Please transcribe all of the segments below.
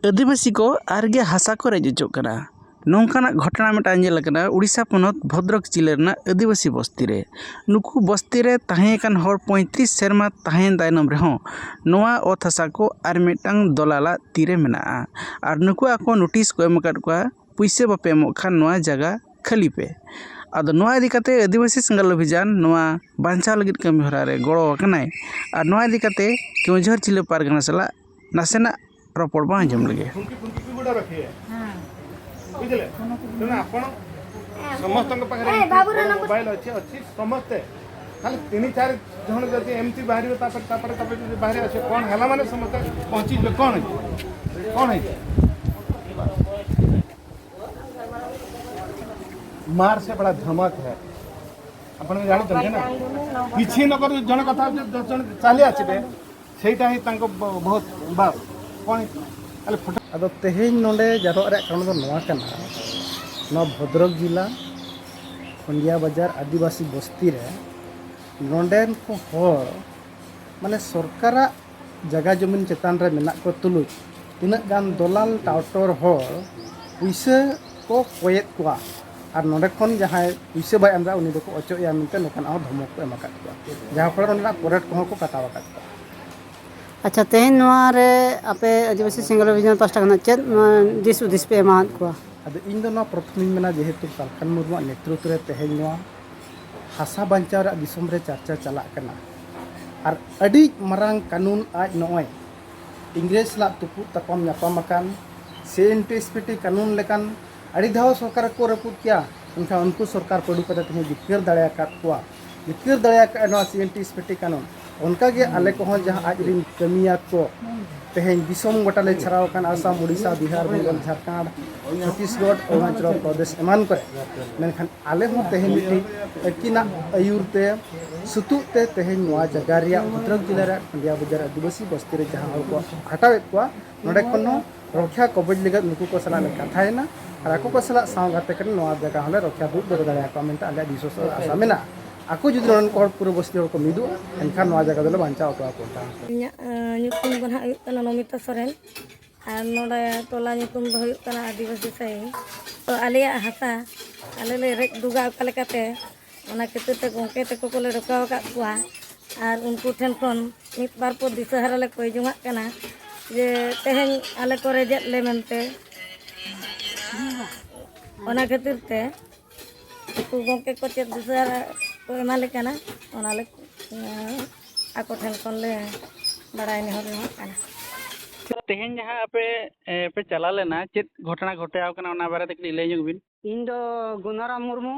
आदिवासी को आरगे हासा को रेजोचोग कना नौकाना घटना मिटान जेल कना उड़ीसा पोनत भद्रक जिले रना आदिवासी बस्ती रे नुकु बस्ती रे ताहेकान हर 35 सेरमा ताहेन दायनम रे हों नोआ ओत हासा को आर मिटांग दलाला तीरे मेना आर नुकु आको नोटिस को एम अकाद कोआ पुइसे बापे एमोग खान नोआ जगह खाली पे आदो नोआ इदी काते आदिवासी संगल अभियान नोआ बांचाव लगित कमी हरा रे गड़ो कनाय आर नोआ इदी काते केवझर जिले पारगना सला नासेना रपड़ बा आंजम लगे बुझले तेना आपण समस्त मोबाइल अच्छी अच्छी समस्ते खाली 3-4 जन जब एमती बाहर बाहर आसे कौन है माने समस्त पहुँची कौन है मार से बड़ा धमक है अपन जानी ना किसी न कर जन कथा जन चली आसबे सेटा ही बहुत बात कौन अब तेहें नोडे जारों कारण भद्रक जिला खंडिया बाजार आदिवासी बस्ती रे नोडेन को हर माने सरकार जगह जमीन चेतान रे मेना को तुलुज तीना गान दलाल टाउटर हर पुइसे को कोयेत कोआ और नोडे खन जहां पुइसे बाय एमरा उनी दको अचोया मिनते नोकान आ धमक को एमाकात कोआ जहां फल उनला कोरेट को काटावा काट कोआ। अच्छा तेहन रे आपे आदिवासी सिंगल अभियान पास्टा खना चेत दिस उदिस पे एमाद को अब इन दो प्रथम मेना जेहेतु सालखान मुर्मू नेतृत्व रे तेहेन हासा बांचाव रे दिसम रे चर्चा चला कना और अडी मरांग कानून आज नय इंग्रेज ला तुपु तपम नापाम अकान CNTSPT कानून लेकान अड़ी धाव सरकार को रपुत किया उनका उनको सरकार पड़ू कते तुम जिक्र दाड़ा का जिक्र दाड़ा CNTSPT कानून उनका के आले को जहाँ आज रिन कमिया को तेहें दिसम गोटाले छराव कान आसाम उड़ीसा बिहार बंगाल झारखंड छत्तीसगढ़ अरुणाचल प्रदेश एमान करे मेनखान आले हो तेहें मिट्टी अकिना आयुरते सुतुते तेहें नोआ जगह रिया भद्रक जिला रे खंडिया बाजार आदिवासी बस्ती रे जहाँ को हटावे को नोडे खनो रक्षा कवच लेगा नुकु को सला कथायना और आको को सला साव गाते कन नोआ जगह हले रक्षा दुब दो दाड़ा को मेनता आले दिसोस आसा मेना aku जुदी रन को पूरा बस्ती को मिदु एनखान नोआ जगह दले बांचा तो ako ta nyutum ko na huyuk kana Nomita Soren ar noda tola nyutum do huyuk kana Adivasi sai to aliya hasa ale le rek duga kale kate ona kete te gongke te ko le rokaw ka kwa ar unku then khon mit bar po disahara le koy jungak kana je tehen ale ko rejet le mente ona khatir te ku gongke ko chet disahara को एमाले कना ओनाले आको ठन कोन ले बड़ाई ने होले कना तेहें जहाँ आपे पे चला लेना चेत घटना घटे आव कना ओना बारे तक ले जुबिन इन दो गुनाराम मुर्मू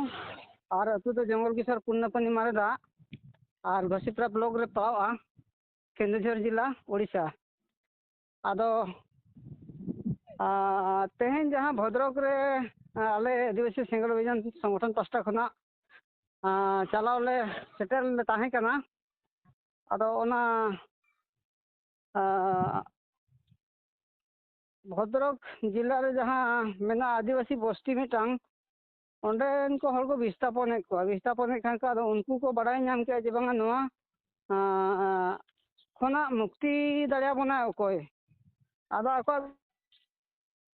और अतु तो जंगल किशोर पुण्यपनी मारेदा और घसीप्रा ब्लॉक रे पावा केंदुझर जिला ओडिशा आदो तेहें जहाँ भद्रक रे आले आदिवासी सिंगल अभियान संगठन पास्टा खना चलाव ले सेटर ले ताहे कना अदो ओना भद्रक जिला रे जहाँ मेना आदिवासी बस्ती मिटांग ओंडेन को हर को विस्थापन खान का उनको को बड़ाई नाम के जे बांगा नोआ खोना मुक्ति दाड़ा बना कोय आदो आको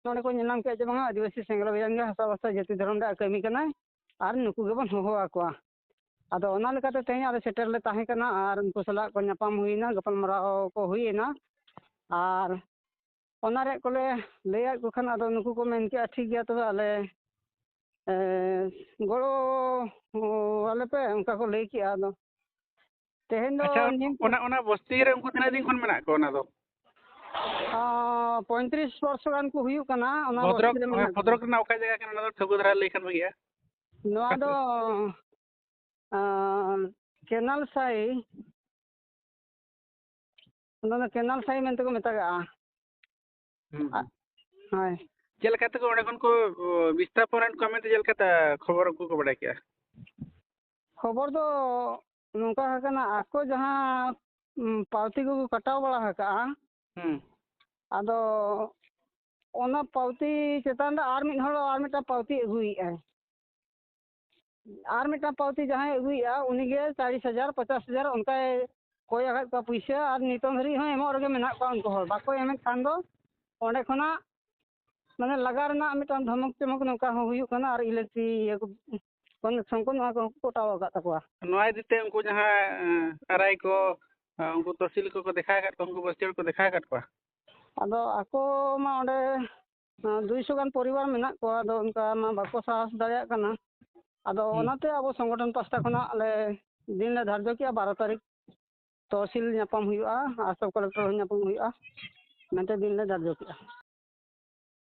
नोडे को नाम के जे बांगा आदिवासी सिंगल अभियान गे हसा बसा जाति धर्म दा कमी कना और नुकु गेबन होहो आकोआ आदो ओना लेकाते तेहे आले सेटर ले ताहे कना और उनको सला को नापाम हुईना गपलमाराव को हुईना और ओना रे कोले लेया को खान आदो नुकु को मेन के ठीक गया तो आले गड़ो आले पे उनका को ले किया आदो तेहेन दो ओना बस्ती रे उनको तना दिन खन मेना को ओना दो 35 वर्ष गान को हुई कना ओना भद्रक ना ओका जगह कना दो ठगुदरा लेखन बगिया नोआ दो केनाल साई ओना केनाल साई मेनते को मेतागा हाय चल कहते को ओडे को विस्थापन कमेंट चल कहता खबर को बड़ा क्या खबर दो नोका कना आको जहां पावती को कटाव बड़ा हका आदो ओना पावती चेतान आर मिन हड़ आर मिटा पावती अगुई है आर मिटा पावती जहां अगुई उनी गे 40,000 50,000 उनका कोई अगर का पैसा और नितन धरी हो एमो रगे मेना को उनको हर बाको एमे खान दो ᱚᱸᱰᱮ ᱠᱷᱚᱱᱟᱜ ᱢᱟᱱᱮ ᱞᱟᱜᱟ ᱨᱮᱱᱟᱜ ᱢᱤᱫᱴᱟᱝ ᱫᱷᱚᱢᱚᱠ ᱪᱚᱢᱚᱠ ᱱᱚᱝᱠᱟ ᱦᱚᱸ ᱦᱩᱭᱩᱜ ᱠᱟᱱᱟ ᱟᱨ ᱤᱞᱮᱠᱴᱨᱤ ᱤᱭᱟᱹ ᱠᱚ ᱠᱚᱱᱮᱠᱥᱚᱱ ᱠᱚ ᱱᱚᱣᱟ ᱠᱚ ᱠᱚᱴᱟᱣ ᱟᱠᱟᱫ ᱛᱟᱠᱚᱣᱟ᱾ ᱱᱚᱣᱟ ᱤᱫᱤ ᱛᱮ ᱩᱱᱠᱩ ᱡᱟᱦᱟᱸ ᱟᱨᱟᱭ ko उनको तहसील को देखा कर उनको बस्ती को देखा कर को ᱟᱫᱚ ᱟᱠᱚ ᱢᱟ ᱚᱸᱰᱮ 200 ᱜᱟᱱ ᱯᱚᱨᱤᱵᱟᱨ ᱢᱮᱱᱟᱜ ᱠᱚᱣᱟ ᱟᱫᱚ ᱚᱱᱠᱟ ᱢᱟ ᱵᱟᱠᱚ ᱥᱟᱦᱟᱥ ᱫᱟᱲᱮᱭᱟᱜ ᱠᱟᱱᱟ ᱟᱫᱚ ᱚᱱᱟᱛᱮ ᱟᱵᱚ ᱥᱚᱝᱜᱚᱴᱷᱚᱱ ᱯᱟᱥᱴᱟ ᱠᱷᱚᱱᱟᱜ ᱟᱞᱮ ᱫᱤᱱ ᱞᱮ ᱫᱷᱟᱨᱡᱚ ᱠᱮᱜᱼᱟ 12 ᱛᱟᱹᱨᱤᱠᱷ तहसील ᱧᱟᱯᱟᱢ ᱦᱩᱭᱩᱜᱼᱟ ᱟᱨ ᱥᱟᱵ ᱠᱟᱞᱮᱠᱴᱚᱨ ᱦᱚᱸ ᱧᱟᱯᱟᱢ ᱦᱩᱭᱩᱜᱼᱟ ᱢᱮᱱᱛᱮ ᱫᱤᱱ ᱞᱮ ᱫᱷᱟᱨᱡᱚ ᱠᱮᱜᱼᱟ।